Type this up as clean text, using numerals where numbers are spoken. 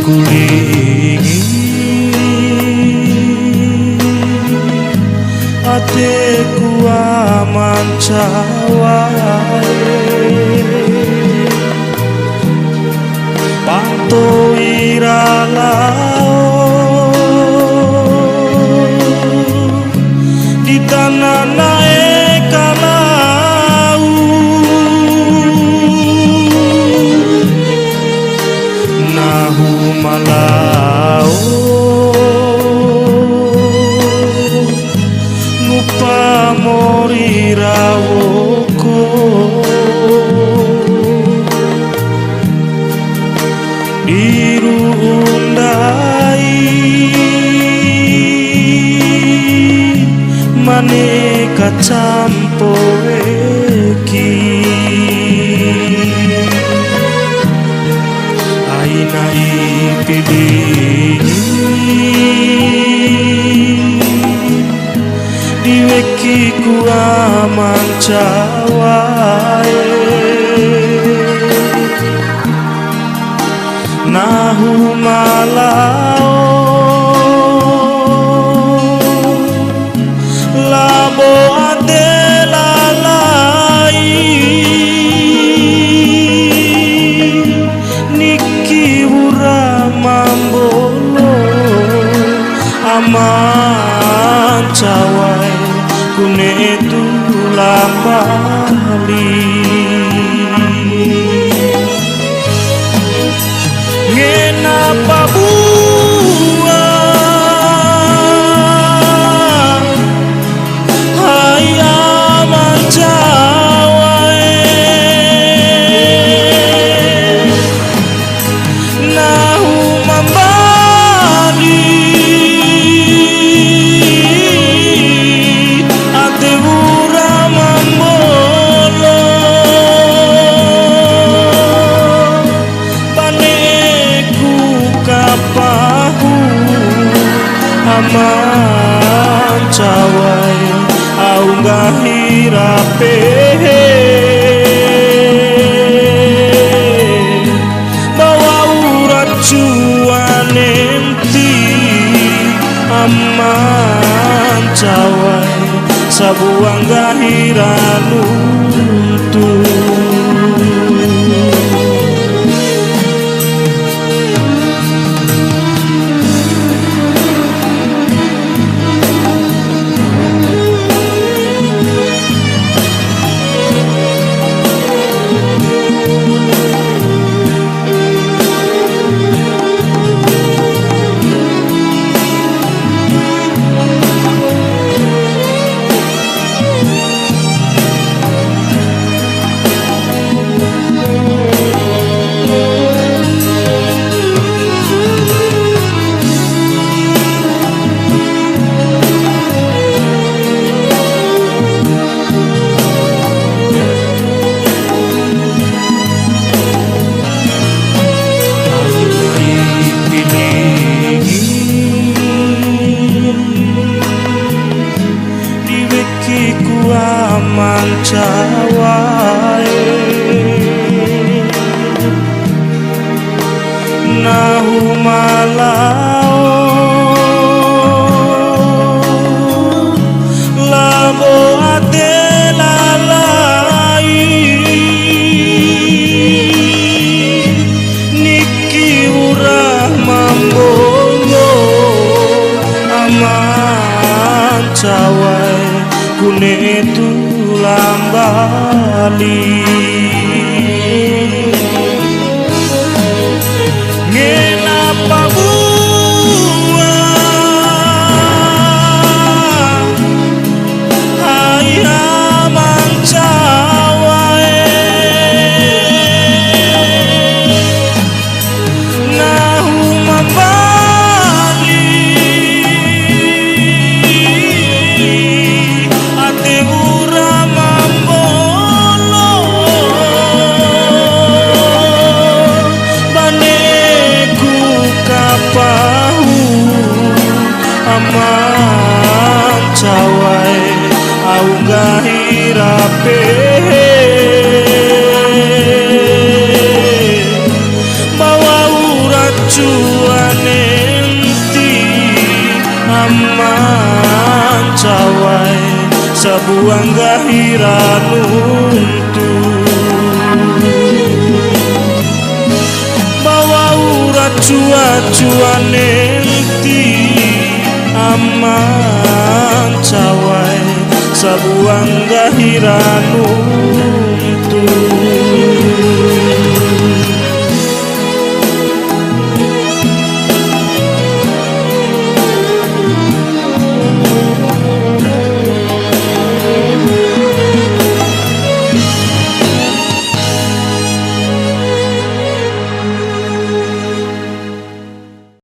kulingi atiku aman cawae pato iralao di tanah naik kalau nahu malau ngupa mori rawoko biru undai maneka campo eki aina ipidi diweki ku aman cawae nahu malao labo adelalai niki ura mambolo aman cawai kune tulang bali ngenapa buah hai aman cawai nahu mambali ate ura mambolo paneku kapahu aman cawai au ngahirape bawa urat cuanenti aman cawai sabuang gahiranuntu aman cawai nahu malao labo adelalai niki urah mambolo aman cawai kune tulang bali ngenapa buah hai aman cawai nahu mambali ate ura mambolo baneku kapahu aman cawai au ngahirape bawa urat cu sebuang gahiran untuk bawa urat cuacuan nanti aman cawai sebuang gahiran